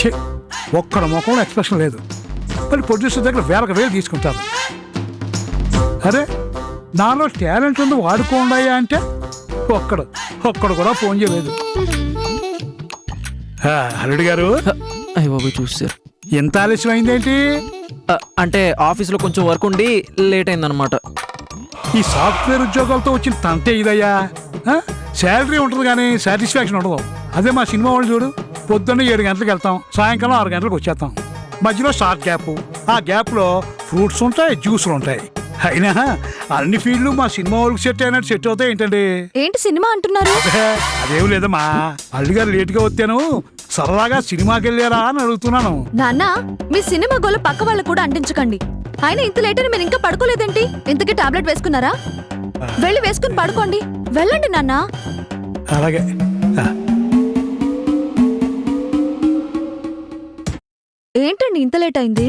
ఛే, ఒక్కడ ముఖంలో ఎక్స్ప్రెషన్ లేదు. మరి ప్రొడ్యూసర్ దగ్గర వేలు తీసుకుంటారు. అరే నాలో టాలెంట్ ఉంది వాడుకోండాయా అంటే ఒక్కడు కూడా ఫోన్ చేయలేదు. అల్లుడు గారు అయ్య బాబు చూసారు. ఎంత ఆలస్యం అయిందేంటి? అంటే ఆఫీస్లో కొంచెం వర్క్ ఉండి లేట్ అయిందనమాట. ఈ సాఫ్ట్వేర్ ఉద్యోగాలతో వచ్చిన తంతే ఇదయ్యా. శాలరీ ఉంటుంది కానీ సాటిస్ఫాక్షన్ ఉండదు. అదే మా సినిమా వాళ్ళు చూడు, పొద్దున్న 7 గంటలకు వెళ్తాం, సాయంకాలం 6 గంటలకు వచ్చేస్తాం. మధ్యలో షార్ట్ గ్యాప్, ఆ గ్యాప్లో ఫ్రూట్స్ ఉంటాయి, జ్యూసులు ఉంటాయి. అయినా అన్ని ఫీల్డ్లు మా సినిమా వాళ్ళకి సెట్ అయినట్టు సెట్ అవుతాయి ఏంటండి? ఏంటి సినిమా అంటున్నారు? అదేం లేదమ్మా, అల్లుడు గారు లేట్గా వచ్చాను, సరదాగా సినిమాకి వెళ్ళారా అని అడుగుతున్నాను. నాన్న, మీ సినిమా గోల పక్క వాళ్ళకు కూడా అంటించకండి. ఆయన ఇంత లేట్ అని మీరు ఇంకా పడుకోలేదేంటి? ఇంతకీ టాబ్లెట్ వేసుకున్నారా? వెళ్ళి వేసుకుని పడుకోండి. వెళ్ళండి నాన్న. అలాగే. ఏంటండి ఇంత లేట్ అయింది?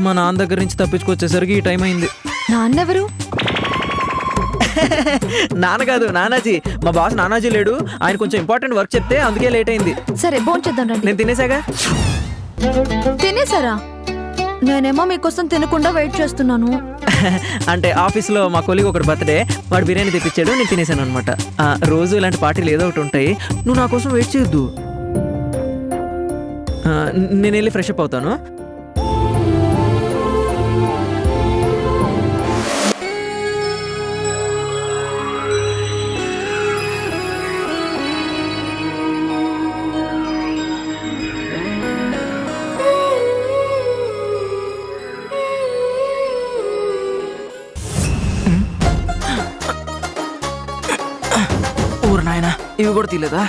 మా నాన్న దగ్గర నుంచి తప్పించుకొచ్చేసరికి ఈ టైం అయింది. నాన్నెవరు? నాన్న కాదు, నానాజీ. మా బాస్ నానాజీ లేడు, ఆయన కొంచెం ఇంపార్టెంట్ వర్క్ చెప్తే అందుకే లేట్ అయింది. సరే భోంచేద్దాం రండి. నేను తినేసాగా. తినేసారా? నేనేమో మీకోసం తినకుండా వెయిట్ చేస్తున్నాను. అంటే ఆఫీస్లో మా కొలీగ్ ఒకటి బర్త్డే, వాడు బిర్యానీ తెప్పించాడు, నేను తినేసాను అనమాట. రోజు ఇలాంటి పార్టీలు ఏదో ఒకటి ఉంటాయి. నువ్వు నా కోసం వెయిట్ చేయొద్దు. నేను వెళ్ళి ఫ్రెష్ అప్ అవుతాను. ఊరు నాయనా, ఇవి కూడా తీలేదా?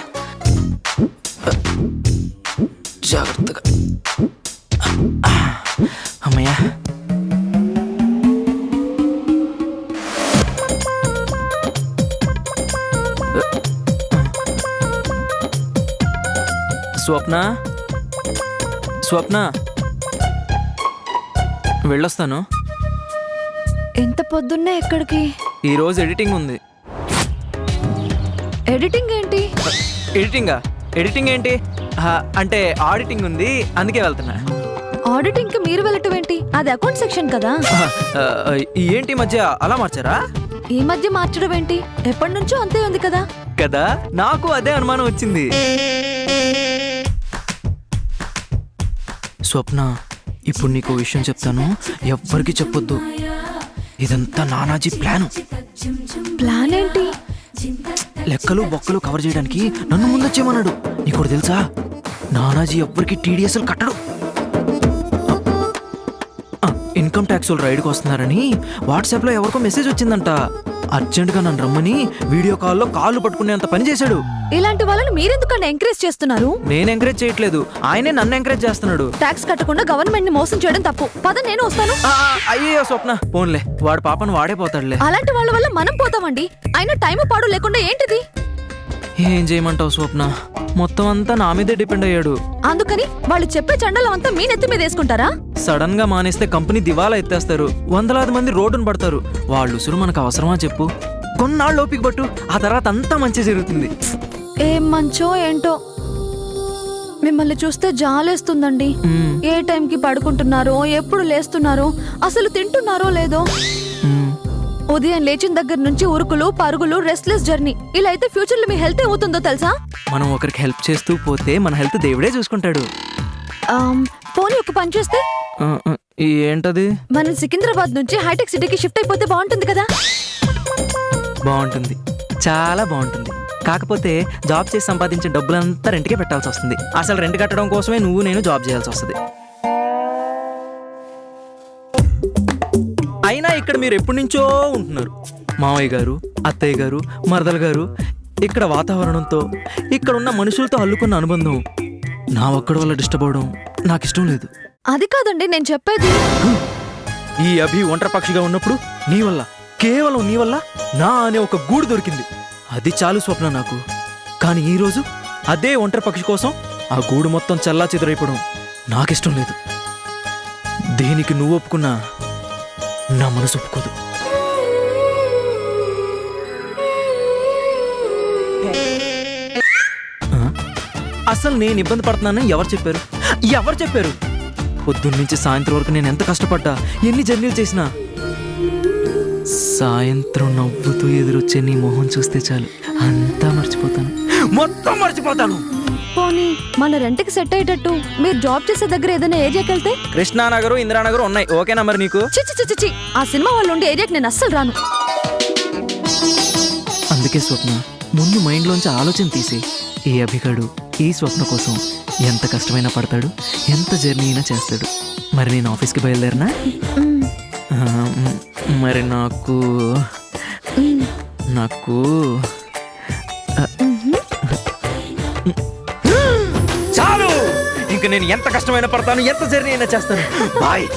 జాగ్రత్తగా. అమ్మయ్యా. స్వప్న వెళ్ళొస్తాను. ఎంత పొద్దున్నే ఎక్కడికి? ఈరోజు ఎడిటింగ్ ఉంది. ఎడిటింగ్ ఏంటి? ఎడిటింగ్ ఏంటి అంటే ఆడిటింగ్ ఉంది, అందుకే వెళ్తున్నా. ఆడిటింగ్ కి మీరు వెళ్ళటం ఏంటి? అది అకౌంట్ సెక్షన్ కదా. ఏంటి మధ్య అలా మార్చారా? ఈ మధ్య మార్చడం ఏంటి? ఎప్పటి నుంచో అంతే ఉంది కదా. కదా, నాకు అదే అనుమానం వచ్చింది. స్వప్న, ఇప్పుడు నీకు విషయం చెప్తాను, ఎవ్వరికి చెప్పొద్దు. ఇదంతా నానాజీ ప్లాన్ ఏంటి? లెక్కలు బొక్కలు కవర్ చేయడానికి నన్ను ముందొచ్చేమన్నాడు. నీకు తెలుసా, నానాజీ ఎవ్వరికి TDSలు కట్టడు. ఇన్కమ్ ట్యాక్స్ వాళ్ళు రైడ్కి వస్తున్నారని వాట్సాప్లో ఎవరికో మెసేజ్ వచ్చిందంట. అర్జెంటుగా నన్ను రమ్మని వీడియో కాల్లో కాళ్ళు పట్టుకునేంత పని చేశాడు. ఇలాంటి వాళ్ళని మీరెందుకన్నా ఎంకరేజ్ చేస్తున్నారు? నేను ఎంకరేజ్ చేయట్లేదు, ఆయనే నన్ను ఎంకరేజ్ చేస్తున్నాడు. ట్యాక్స్ కట్టకుండా గవర్నమెంట్ ని మోసం చేయడం తప్పు. పద, నేను వస్తాను. అయ్యో స్వప్న, పోన్లే, వాడు పాపను వాడే పోతాడులే. అలాంటి వాళ్ళ వల్ల మనం పోతామండి. అయినా టైం పాడు లేకుండా ఏంటిది? ఏం చేయమంటావు స్వప్న, మొత్తం అంతా నా మీదే డిపెండ్ అయ్యాడు. అందుకని వాళ్ళు చెప్పే చండలం అంతా మీ నెత్తి మీద వేసుకుంటారా? సడన్ గా మానేస్తే కంపెనీ దివాలా ఎత్తేస్తారు, వందలాది మంది రోడ్డును పడతారు. వాళ్ళు ఉసురు మనకు అవసరమా చెప్పు? కొన్నాళ్ళు ఓపిక పట్టు, ఆ తర్వాత అంతా మంచి జరుగుతుంది. ఏం మంచో ఏంటో, మిమ్మల్ని చూస్తే జాలేస్తుందండి. ఏ టైంకి పడుకుంటున్నారో, ఎప్పుడు లేస్తున్నారో, అసలు తింటున్నారో లేదో. ఉదయం లేచిన దగ్గర నుంచి ఉరుకులు పరుగులు, రెస్ట్లెస్ జర్నీ. ఇలా అయితే ఫ్యూచర్ లో మీ హెల్త్ ఏమవుతుందో తెలుసా? మనం ఒకరికి హెల్ప్ చేస్తూ పోతే మన హెల్త్ దేవుడే చూసుకుంటాడు. పోనీ ఒక పని చేస్తే? ఏంటది? మనం సికింద్రాబాద్ నుంచి హైటెక్ సిటీకి షిఫ్ట్ అయిపోతే బాగుంటుంది కదా. బాగుంటుంది, చాలా బాగుంటుంది. కాకపోతే జాబ్ చేసి సంపాదించే డబ్బులంతా రెంట్కే పెట్టాల్సి వస్తుంది. అసలు రెంట్ కట్టడం కోసమే నువ్వు నేను జాబ్ చేయాల్సి వస్తుంది. అయినా ఇక్కడ మీరు ఎప్పటి నుంచో ఉంటున్నారు. మావయ్య గారు, అత్తయ్య గారు, మరదల గారు. ఇక్కడ వాతావరణంతో, ఇక్కడ ఉన్న మనుషులతో అల్లుకున్న అనుబంధం నా ఒక్కడి వల్ల డిస్టర్బ్ అవడం నాకు ఇష్టం లేదు. అది కాదండి నేను చెప్పేది. ఈ అభి ఒంటరి పక్షిగా ఉన్నప్పుడు నీ వల్ల, కేవలం నీ వల్ల నా అనే ఒక గూడు దొరికింది. అది చాలు స్వప్న నాకు. కానీ ఈరోజు అదే ఒంటరి పక్షి కోసం ఆ గూడు మొత్తం చల్లా చెదురైపోవడం నాకిష్టం లేదు. దేనికి నువ్వు ఒప్పుకున్నా నా మనసు ఒప్పుకోదు. అసలు నేను ఇబ్బంది పడుతున్నానని ఎవరు చెప్పారు? ఎవరు చెప్పారు? పొద్దున్నుంచి సాయంత్రం వరకు నేను ఎంత కష్టపడ్డా, ఎన్ని జర్నీలు చేసినా సాయంత్రం నవ్వుతూ ఎదురొచ్చే నీ మొహం చూస్తే చాలు అంతా మర్చిపోతాను, మొత్తం మర్చిపోతాను. పోనీ మన రెంట్కి సెట్ అయ్యేటట్టు మీరు జాబ్ చేసే దగ్గర ఏదైనా ఏరియాకి వెళ్తే? కృష్ణానగర్, ఇందిరానగర్ ఉన్నాయి. ఓకేనా మరి నీకు? చిచి ఆ సినిమా వాళ్ళు ఉండే ఏరియాకి నేను అస్సలు రాను. అందుకే స్వప్న, ముందు మైండ్లోంచి ఆలోచన తీసే. ఈ అభిగాడు ఈ స్వప్న కోసం ఎంత కష్టమైనా పడతాడు, ఎంత జర్నీ అయినా చేస్తాడు. మరి నేను ఆఫీస్కి బయలుదేరినా? మరి నాకు చాలు. ఇంక నేను ఎంత కష్టమైనా పడతాను, ఎంత జర్నీ అయినా చేస్తాను. బాయ్.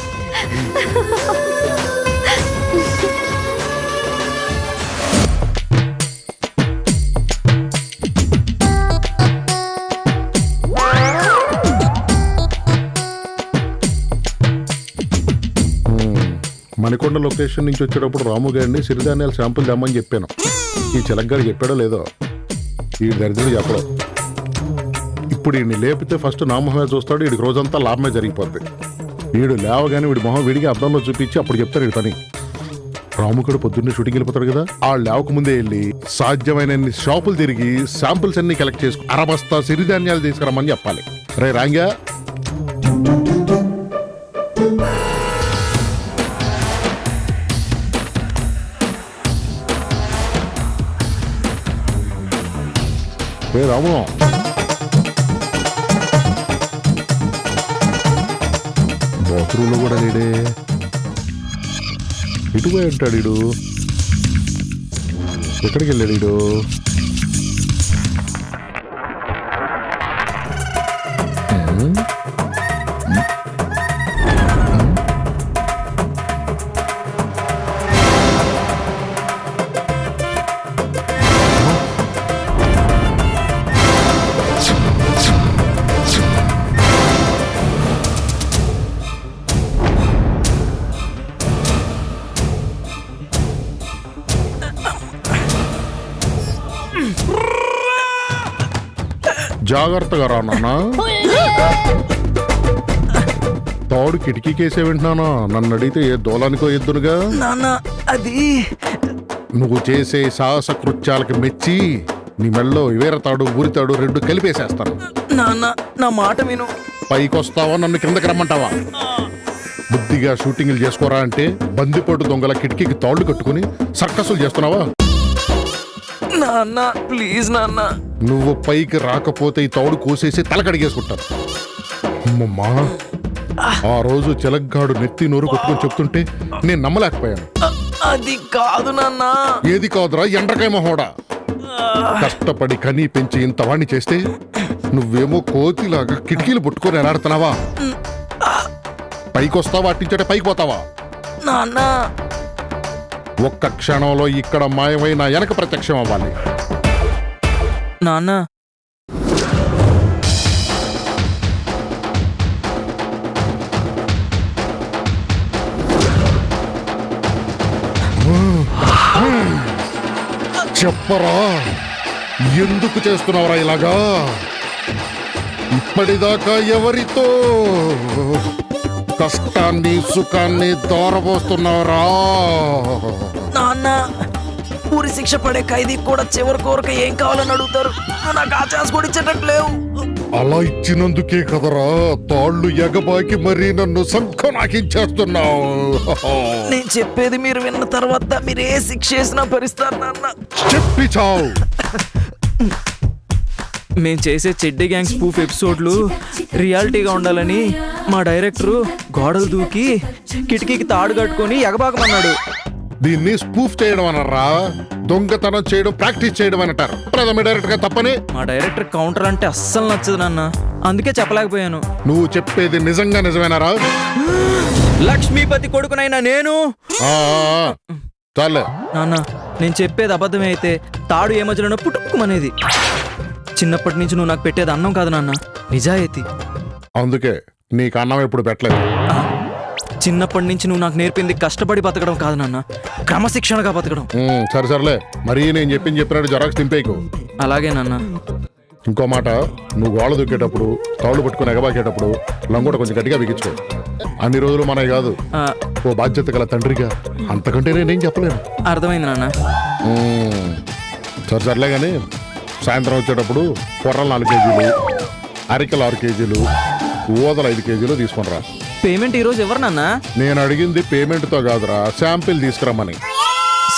మణికొండ లొకేషన్ నుంచి వచ్చేటప్పుడు రాము గారిని సిరిధాన్యాల శాంపుల్ తెమ్మని చెప్పాను. ఈ చిలకగాడు చెప్పాడో లేదో, ఈ దరిద్రుడు చెప్పడం. ఇప్పుడు వీడిని లేపితే ఫస్ట్ నా మొహమే చూస్తాడు, వీడికి రోజంతా లాభమే జరిగిపోద్ది. వీడు లేవగానే వీడి మొహం వీడికి అద్దంలో చూపించి అప్పుడు చెప్తాడు వీడి పని. రాముకుడు పొద్దున్నే షూటింగ్ వెళ్ళిపోతాడు కదా, ఆ లేవక ముందే వెళ్ళి సాధ్యమైన షాపులు తిరిగి శాంపుల్స్ అన్ని కలెక్ట్ చేసుకుని అరబస్తా సిరిధాన్యాలు తీసుకురమ్మని చెప్పాలి. రే రాంగా, రే రాము, బాత్రూంలో కూడా లేడే, ఇటుపోయి ఉంటాడు వీడు. ఎక్కడికి వెళ్ళాడు వీడు? జాగ్రత్తగా రా నాన్న. తాడు కిటికీకేసే వింటున్నానా? నన్ను అడిగితే ఏ దోలానికో ఎద్దునుగా. నాన్న అది నువ్వు చేసే సాహస కృత్యాలకి మెచ్చి నీ మెల్లో వీరతాడు ఊరితాడు రెండు కలిపేసేస్తాను. నాన్న నా మాట విను. పైకొస్తావా నన్ను కిందకి రమ్మంటావా? బుద్ధిగా షూటింగ్లు చేసుకోరా అంటే బందిపోటు దొంగల కిటికీకి తాళ్లు కట్టుకుని సర్కసులు చేస్తున్నావా? నాన్న ప్లీజ్ నాన్న. నువ్వు పైకి రాకపోతే ఈ తాడు కోసేసి తలకడిగేసుకుంటాను. అమ్మమ్మా, ఆ రోజు చిలగ్గాడు నెత్తి నోరు కొట్టుకొని చెప్తుంటే నేను నమ్మలేకపోయాను. అది కాదు నాన్న. ఏది కాదురా ఎండ్రకాయ మొహోడా. కష్టపడి కనీ పెంచి ఇంత వాణ్ణి చేస్తే నువ్వేమో కోతిలాగా కిటికీలు పుట్టుకొని ఎలాడుతున్నావా? పైకొస్తావా అట్టించటే పైకి పోతావా? నాన్న ఒక్క క్షణంలో ఇక్కడ మాయమై నా వెనక ప్రత్యక్షం అవ్వాలి. నాన్న చెప్పరా, ఎందుకు చేస్తున్నావురా ఇలాగా? ఇప్పటిదాకా ఎవరితో కష్టాన్ని సుఖాన్ని దూరబోస్తున్నావురా? నాన్న ఊరి శిక్ష పడే ఖైదీ కూడా చివరి కోరిక ఏం కావాలని అడుగుతారు. నాకు ఆ ఛాన్స్ కూడా ఇచ్చేటట్టు లేవు. అలా ఇచ్చినందుకే కదరా తాళ్ళు ఎగబాకి మరీ నన్ను సంఖనాకించేస్తున్నావు. నేను చెప్పేది మీరు విన్న తర్వాత మీరు ఏ శిక్ష చేసినా భరిస్తారు నాన్న. చెప్పి చావు. మేం చేసే చెడ్డి గ్యాంగ్ స్పూఫ్ ఎపిసోడ్లు రియాలిటీగా ఉండాలని మా డైరెక్టరు గోడలు దూకి కిటికీకి తాడు కట్టుకొని ఎగబాకమన్నాడు. దీన్ని స్పూఫ్ చేయడం అనరా, దొంగతనం చేయడం ప్రాక్టీస్ చేయడం అని అంటారు. ప్రథమ డైరెక్టర్ గా తప్పని. మా డైరెక్టర్ కౌంటర్ అంటే అస్సలు నచ్చదు నాన్న, అందుకే చెప్పలేకపోయాను. నువ్వు చెప్పేది నిజంగా నిజమేనారా? లక్ష్మీపతి కొడుకునైనా నేను చాలే నాన్న, నేను చెప్పేది అబద్ధమే అయితే తాడు ఏ మధ్యలో పుట్టుకుమనేది. చిన్నప్పటి నుంచి నువ్వు నాకు పెట్టేది అన్నం కాదు నాన్న, నిజాయితీ. అందుకే నీకు అన్నం ఎప్పుడు పెట్టలేదు. చిన్నప్పటి నుంచి నువ్వు నాకు నేర్పింది కష్టపడి బతకడం కాదు నాన్న, క్రమశిక్షణగా బతకడం. సరే సర్లే, మరీ నేను చెప్పినట్టు జెరాక్స్ తింపేకు. అలాగే నాన్న. ఇంకో మాట, నువ్వు గోళ్ళ దూకేటప్పుడు తాళ్ళు పట్టుకుని ఎగబాకేటప్పుడు లంగోట కొంచెం గట్టిగా బిగించుకో. అన్ని రోజులు మనవి కాదు. ఆ, ఓ బాధ్యత గల తండ్రిగా అంతకంటే నేనేం చెప్పలేను. అర్థమైంది నాన్న. సర్లే కానీ సాయంత్రం వచ్చేటప్పుడు కొర్రలు 4 కేజీలు, అరికలు 6 కేజీలు, ఊదలు 5 కేజీలు తీసుకుని రా. పేమెంట్ ఈరోజు ఎవరు నాన్న? నేను అడిగింది పేమెంట్తో కాదురా, శాంపిల్ తీసుకురమ్మని.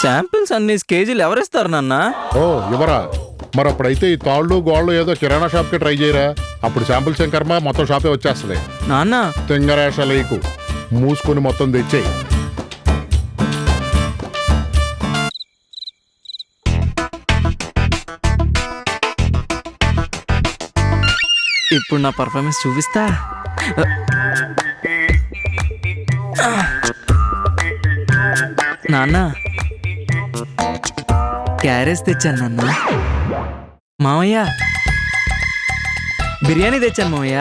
శాంపిల్స్ అన్ని కేజీలు ఎవరిస్తారు నాన్న? ఓ ఇవరా? మరి అప్పుడైతే ఈ తాళ్ళు గోళ్ళు ఏదో కిరాణా షాప్కి ట్రై చేయరా, అప్పుడు శాంపిల్స్ ఏం కర్మ, మొత్తం షాపే వచ్చేస్తుంది. నాన్న తింగరేషలేకు, మూసుకొని మొత్తం తెచ్చేయి. ఇప్పుడు నా పర్ఫార్మెన్స్ చూపిస్తా. నాన్న క్యారేజ్ తెచ్చాను నాన్న. మామయ్య బిర్యానీ తెచ్చాను మామయ్య.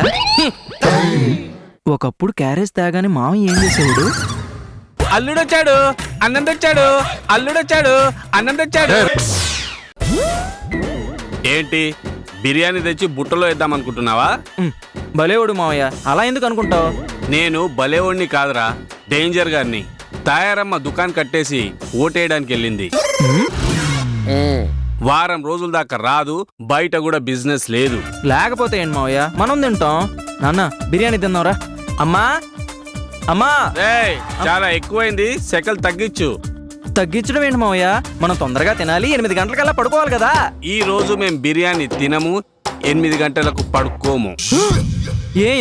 ఒకప్పుడు క్యారేజ్ తేగానే మామయ్య ఏం చేసేవాడు? అల్లుడొచ్చాడు, అన్నం తెచ్చాడు, అల్లుడొచ్చాడు, అన్నం తెచ్చాడు. ఏంటి బిర్యానీ తెచ్చి బుట్టలో వేద్దాం అనుకుంటున్నావా? భలేవాడు మామయ్య, అలా ఎందుకు అనుకుంటావు? నేను భలేవాడిని కాదురా, డేంజర్ గారిని. తాయారమ్మ దుకాణం కట్టేసి ఓటేయడానికి వెళ్ళింది. వారం రోజుల దాకా రాదు, బయట కూడా బిజినెస్ లేదు. లేకపోతే ఏంటి మావయ్య, మనం తింటాం. నాన్న బిర్యానీ తిందాంరా. అమ్మా అమ్మా, రేయ్, చాలా ఎక్కువైంది, సెకలు తగ్గించు. తగ్గించడం ఏంటి మావయ్య, మనం తొందరగా తినాలి, 8 గంటలకల్లా పడుకోవాలి కదా. ఈ రోజు మేం బిర్యానీ తినము, 8 గంటలకు పడుకోము.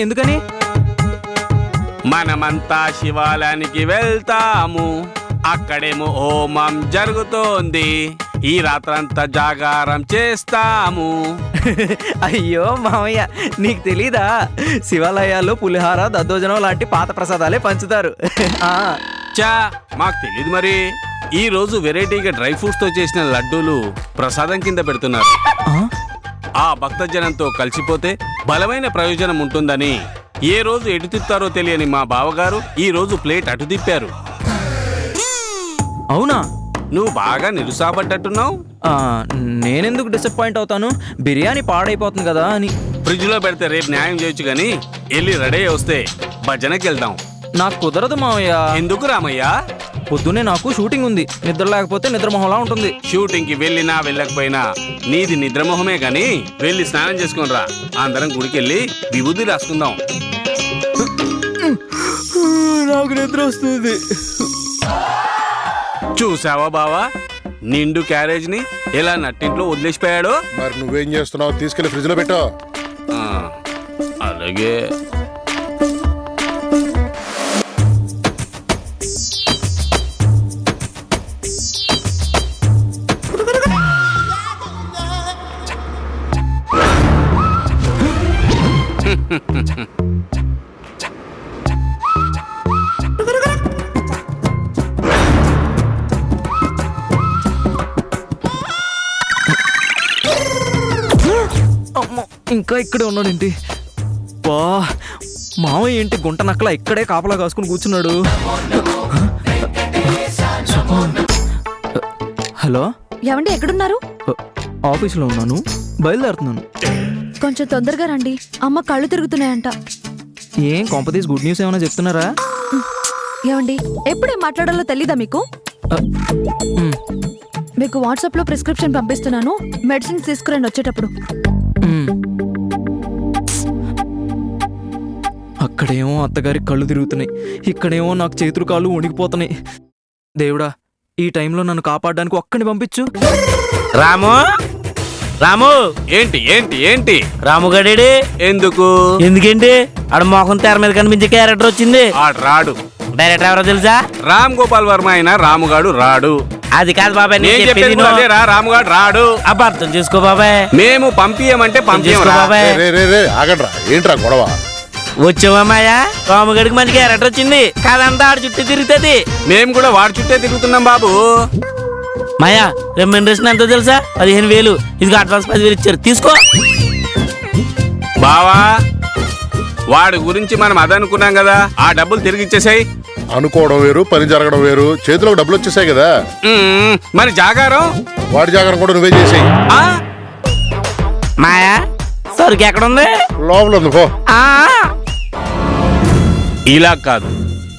ఎందుకని? మనమంతా శివాలయానికి వెళ్తాము, అక్కడేమో హోమం జరుగుతోంది, ఈ రాత్రంతా జాగారం చేస్తాము. అయ్యో మావయ్య, నీకు తెలీదా? శివాలయాల్లో పులిహార, దద్దోజనం లాంటి పాత ప్రసాదాలే పంచుతారు. చా, మాకు తెలీదు మరి. ఈ రోజు వెరైటీగా డ్రై ఫ్రూట్స్ తో చేసిన లడ్డూలు ప్రసాదం కింద పెడుతున్నారు. ఆ భక్తజనంతో కలిసిపోతే బలమైన ప్రయోజనం ఉంటుందని ఏ రోజు ఎటు తిప్పారో తెలియని మా బావగారు ఈ రోజు ప్లేట్ అటు తిప్పారు. అవునా? నువ్వు బాగా నిరుసాబడ్డట్టున్నావు. నేనెందుకు డిసప్పాయింట్ అవుతాను, బిర్యానీ పాడైపోతుంది కదా అని. ఫ్రిడ్జ్ లో పెడితే రేపు న్యాయం చేయొచ్చు గాని వెళ్ళి రెడీ వస్తే భజనకి వెళ్దాం. నాకు కుదరదు మావయ్య. ఎందుకు రామయ్య? పొద్దున్నే నాకు షూటింగ్ ఉంది, నిద్ర లేకపోతే నిద్రమోహంలా ఉంటుంది. షూటింగ్ కి వెళ్ళినా వెళ్ళకపోయినా నీది నిద్రమోహమే గాని వెళ్ళి స్నానం చేసుకుని రా. అందరం గుడికెళ్ళి విభూతి రాసుకుందాం. నాకు నిద్ర వస్తుంది. చూసావా బావా, నిండు క్యారేజ్ ని ఎలా నట్టింట్లో వదిలేసిపోయాడు. మరి నువ్వేం చేస్తున్నావు? తీసుకెళ్లి ఫ్రిడ్జ్ లో పెట్టు. అలాగే. అమ్మో, ఇంకా ఇక్కడే ఉన్నాడేంటి? వా, మావయ్య ఏంటి గుంట నక్కల ఇక్కడే కాపలా కాసుకుని కూర్చున్నాడు. హలో, ఏమండి ఎక్కడున్నారు? ఆఫీసులో ఉన్నాను, బయలుదేరుతున్నాను. కొంచెం తొందరగా రండి, అమ్మ కళ్ళు తిరుగుతున్నాయంట. ఏం కొంపతీసి గుడ్ న్యూస్ ఏమైనా చెప్తున్నారా? ఏమండి ఎప్పుడేం మాట్లాడాలో తెలీదా మీకు? మీకు వాట్సాప్ లో ప్రిస్క్రిప్షన్ పంపిస్తున్నాను, మెడిసిన్స్ తీసుకురండి వచ్చేటప్పుడు. అక్కడేమో అత్తగారి కళ్ళు తిరుగుతున్నాయి, ఇక్కడేమో నాకు చేతులు కాళ్ళు వణికిపోతున్నాయి. దేవుడా, ఈ టైంలో నన్ను కాపాడడానికి ఒక్కడిని పంపించు. రాము, రాము, ఏంటి ఏంటి ఏంటి? రాముగడేడి ఎందుకు? ఎందుకేంటి? ఆడ మోహన్ తెర మీద కనిపించే క్యారెక్టర్ వచ్చింది. ఆడు రాడు. డైరెక్టర్ ఎవరో తెలుసా? రామ్ గోపాల్ వర్మ అయినా రాముగాడు రాడు. అది కాదు బాబాయ్, నేను చెప్పేది కూడా అదేరా, రాముగాడు రాడు. అపార్థం చేసుకో బాబాయ్. మేము పంపియమంటే చేసుకో పంపించరా బాబాయ్. రే ఆగండ్రా, ఏంట్రా గొడవ? వచ్చావమ్మాయా, రాముగడికి మంచి క్యారెక్టర్ వచ్చింది, కాదంతా ఆడ చుట్టూ తిరుగుతుంది. మేము కూడా వాడి చుట్టే తిరుగుతున్నాం బాబు. మాయా, రెమ్యూనరేషన్ ఎంతో తెలుసా? 15,000. ఇది అడ్వాన్స్ 10,000 ఇచ్చారు, తీసుకో. బావా, వాడి గురించి మనం అదనుకున్నాం కదా, ఆ డబ్బులు తిరిగి ఇచ్చేసాయి. అనుకోవడం వేరు, పని జరగడం వేరు. చేతిలోకి డబ్బులు వచ్చేసాయి కదా. మరి జాగారం? వాడి జాగరం కూడా నువ్వే చేసేయి. ఆ? మాయా, సరుకు ఎక్కడుంది? లోపల ఉంది పో. ఆ ఇలా కాదు,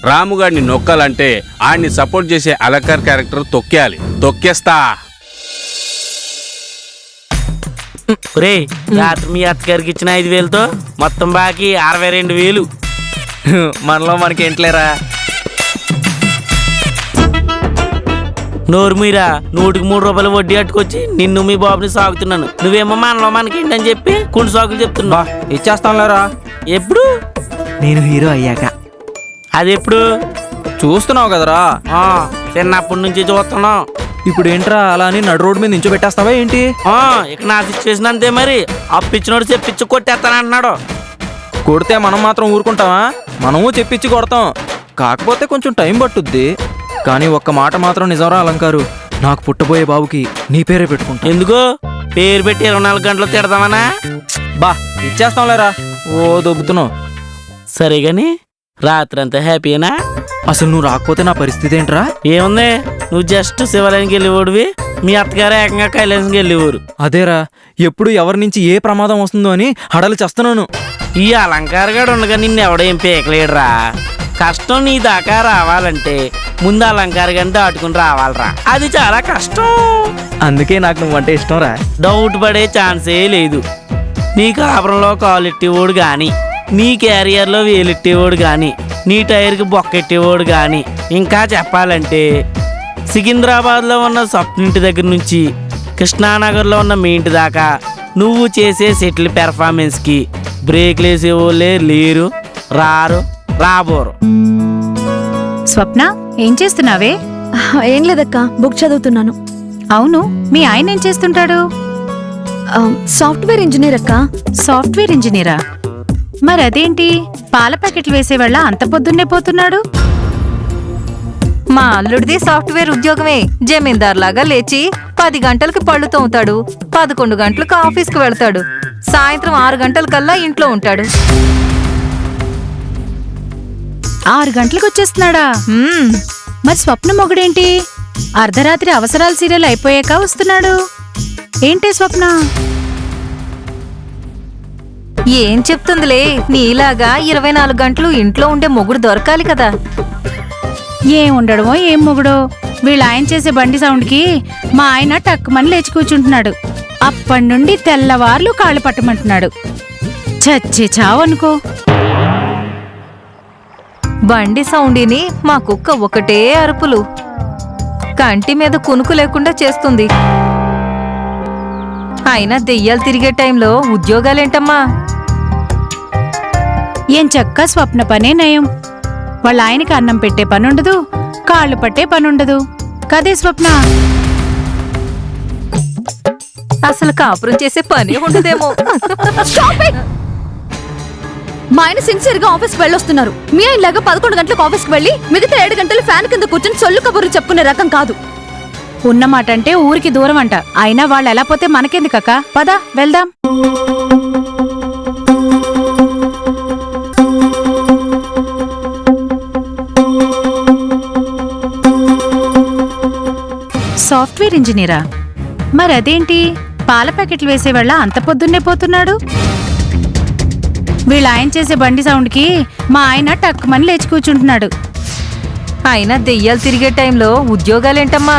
రాముగాడిని నొక్కాలంటే ఆయన్ని సపోర్ట్ చేసే అలకర్ క్యారెక్టర్ తొక్కేయాలి. తొక్కేస్తా. రే, రాత్రి మీ అత్తగారికి ఇచ్చిన 5,000తో మొత్తం బాకీ 62,000. మనలో మనకి ఏంట్లేరా. నోరు మీరా, 100కి 3 రూపాయలు వడ్డీ అట్టుకొచ్చి నిన్ను మీ బాబుని సాగుతున్నాను. నువ్వేమో మనలో మనకేంటని చెప్పి కుండు సాగులు చెప్తున్నా. ఇచ్చేస్తాంలేరా ఎప్పుడు? నేను హీరో అయ్యాక. అది ఎప్పుడు? చూస్తున్నావు కదరా. చిన్నప్పటి నుంచి చూస్తున్నాం. ఇప్పుడు ఏంట్రా అలా అని నడు రోడ్డు మీద నించో పెట్టేస్తావా ఏంటి? ఇక నా సిచ్యువేషన్ అంతే మరి. అప్పిచ్చినోడు చెప్పించి కొట్టేస్తానంటున్నాడు. కొడితే మనం మాత్రం ఊరుకుంటావా? మనము చెప్పించి కొడతాం. కాకపోతే కొంచెం టైం పట్టుద్ది. కానీ ఒక్క మాట మాత్రం నిజంరా అలంకారు, నాకు పుట్టబోయే బాబుకి నీ పేరే పెట్టుకుంటా. ఎందుకు? పేరు పెట్టి 24 గంటలు తిడదామనా? బా ఇచ్చేస్తాంలేరా. ఓ దొబ్బుతున్నావు. సరే గాని రాత్రి అంతా హ్యాపీనా? అసలు నువ్వు రాకపోతే నా పరిస్థితి ఏంట్రా? ఏముంది, నువ్వు జస్ట్ శివాలయానికి వెళ్ళేవాడివి, మీ అత్తగారు ఏకంగా కైలాసంకి వెళ్ళేవారు. అదేరా, ఎప్పుడు ఎవరి నుంచి ఏ ప్రమాదం వస్తుందో అని హడలు చేస్తున్నాను. ఈ అలంకారగాడు ఉండగా నిన్ను ఎవడేం పీకలేడురా. కష్టం నీ దాకా రావాలంటే ముందు అలంకారగాని దాటుకుని రావాలరా. అది చాలా కష్టం. అందుకే నాకు నువ్వంటే ఇష్టం రా. డౌట్ పడే ఛాన్సే లేదు. నీ కాపురంలో కాలెట్టేవాడు గాని, నీ క్యారియర్లో వేలెట్టేవాడు గాని, నీ టైర్కి బొక్కెట్టేవాడు గాని, ఇంకా చెప్పాలంటే సికింద్రాబాద్లో ఉన్న స్వప్నింటి దగ్గర నుంచి కృష్ణానగర్లో ఉన్న మీ ఇంటి దాకా నువ్వు చేసే సెటిల్ పెర్ఫార్మెన్స్కి బ్రేక్లు వేసేవాళ్ళే లేరు, రారు, రాబోరు. స్వప్న, ఏం చేస్తున్నావే? ఏం లేదక్క, బుక్ చదువుతున్నాను. అవును, మీ ఆయన ఏం చేస్తుంటాడు? సాఫ్ట్వేర్ ఇంజనీర్ అక్క. సాఫ్ట్వేర్ ఇంజనీరా? మరి అదేంటి పాల ప్యాకెట్లు వేసేవాళ్ళ అంత పొద్దున్నే పోతున్నాడు? మా అల్లుడిది సాఫ్ట్వేర్ ఉద్యోగమే. జమీందార్ లాగా లేచి 10 గంటలకి పళ్ళు తోముతాడు, 11 గంటలకు ఆఫీస్కి వెళ్తాడు, సాయంత్రం 6 గంటలకల్లా ఇంట్లో ఉంటాడు. 6 గంటలకు వచ్చేస్తున్నాడా? మరి స్వప్న మొగుడేంటి అర్ధరాత్రి అవసరాల సీరియల్ అయిపోయాక వస్తున్నాడు? ఏంటి స్వప్న? ఏం చెప్తుందిలే, నీలాగా 24 గంటలు ఇంట్లో ఉండే మొగుడు దొరకాలి కదా. ఏం ఉండడమో ఏం మొగుడో, వీళ్ళ ఆయన చేసే బండి సౌండ్కి మా ఆయన టక్కుమని లేచి కూర్చుంటున్నాడు. అప్పటి నుండి తెల్లవార్లు కాళ్ళు పట్టమంటున్నాడు. చచ్చి చావనుకో. బండి సౌండిని మా కుక్క ఒకటే అరుపులు, కంటి మీద కునుకు లేకుండా చేస్తుంది. అయినా దెయ్యాలు తిరిగే టైంలో ఉద్యోగాలేంటమ్మా? ఏం చక్క స్వప్న పనే నయం. వాళ్ళ ఆయనకి అన్నం పెట్టే పనుండదు, కాళ్ళు పట్టే పనుండదు కదే స్వప్న. అసలు కాపురం చేసే పని ఉండదేమో. మా ఆయన సిన్సియర్ గా ఆఫీస్కి వెళ్ళొస్తున్నారు. మీ ఆయన లాగా 11 గంటలకు ఆఫీస్కి వెళ్ళి మిగతా 7 గంటలు ఫ్యాన్ కింద కూర్చొని సొల్లు కబుర్లు చెప్పుకునే రకం కాదు. ఉన్నమాట అంటే ఊరికి దూరం అంట. అయినా వాళ్ళు ఎలా పోతే మనకెందుకక్క? పద వెళ్దాం. సాఫ్ట్వేర్ ఇంజనీరా? మరి అదేంటి పాల ప్యాకెట్లు వేసేవాళ్ళ అంత పొద్దున్నే పోతున్నాడు? వీళ్ళ ఆయన చేసే బండి సౌండ్కి మా ఆయన టక్కుమని లేచి కూర్చుంటున్నాడు. అయినా దెయ్యాలు తిరిగే టైంలో ఉద్యోగాలేంటమ్మా?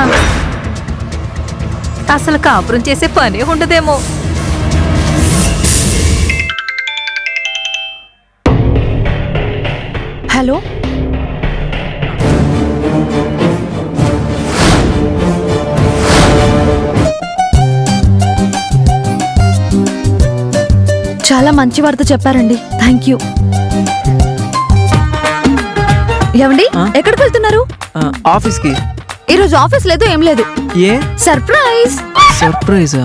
అసలు కాపురం చేసే పనే ఉండదేమో. హలో, చాలా మంచి వార్త చెప్పారండి. Thank you. ఏమండి, ఎక్కడికి వెళ్తున్నారు? ఆఫీస్కి. ఈరోజు ఆఫీస్ లేదు, ఏం లేదు. A surprise. సర్ప్రైజా?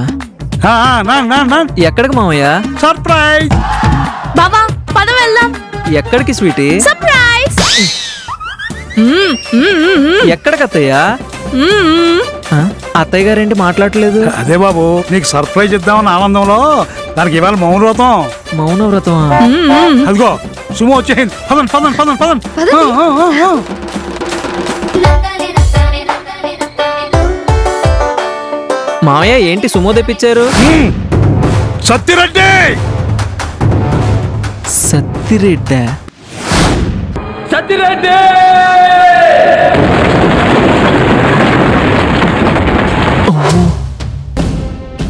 ఎక్కడికి మామయ్య? సర్ప్రైజ్. బావా పద వెళ్దాం. ఎక్కడికి స్వీటీ? సర్ప్రైజ్. ఎక్కడికి అత్తయ్యా? అత్తయ్య గారేంటి మాట్లాడలేదు? అదే బాబు, నీకు సర్ప్రైజ్ ఇద్దామన్న ఆనందంలో దానికి ఇవాళ మౌనవ్రతం. మౌనవ్రతమా? అదిగో సుమో వచ్చేసింది. పదండి పదండి పదండి పదండి. మామయ్య ఏంటి సుమో తెప్పించారు? సత్యరెడ్డి సత్తిరెడ్డా?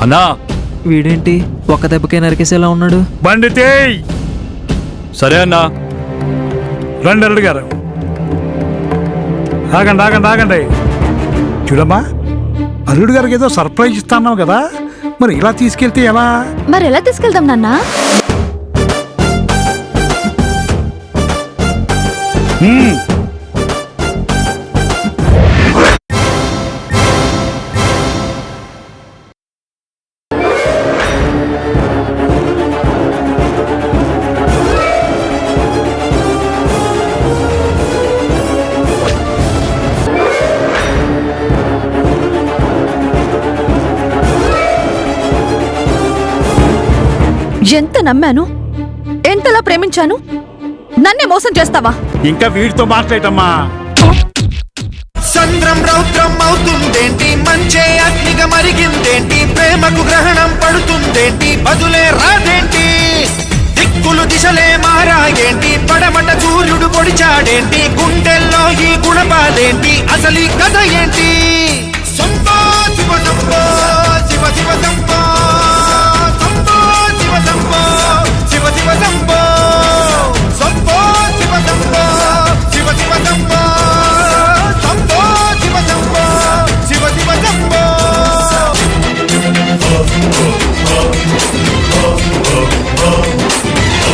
అన్నా వీడేంటి ఒక్క దెబ్బకే నరికేసేలా ఉన్నాడు? బండి తేయ్. సరే అన్నా. రండి అల్లుడు గారు, ఆగండి ఆగండి ఆగండి. చూడమ్మా, అల్లుడు గారికి ఏదో సర్ప్రైజ్ ఇస్తాన్నావు కదా, మరి ఇలా తీసుకెళ్తే ఎలా? మరి ఎలా తీసుకెళ్దాం నాన్న? హ్మ్. ఎంత నమ్మాను, ఎంతలా ప్రేమించాను, నన్నే మోసం చేస్తావా? ఇంకా వీడితో మాట్లాడమ్మా. సంద్రం రౌద్రం అవుతుందేంటి, మంచే అగ్నిగా మరిగిందేంటి, ప్రేమకు గ్రహణం పడుతుందేంటి, బదులే రాదేంటి, దిక్కులు దిశలే మారాయేంటి, పడమట సూర్యుడు పొడిచాడేంటి, గుండెల్లో ఈ గుణపాదేంటి, అసలు ఈ కథ ఏంటి? సంపో శివ సంపో, శివ శివ సంపో, సంపో శివ సంపో, శివ శివ సంపో.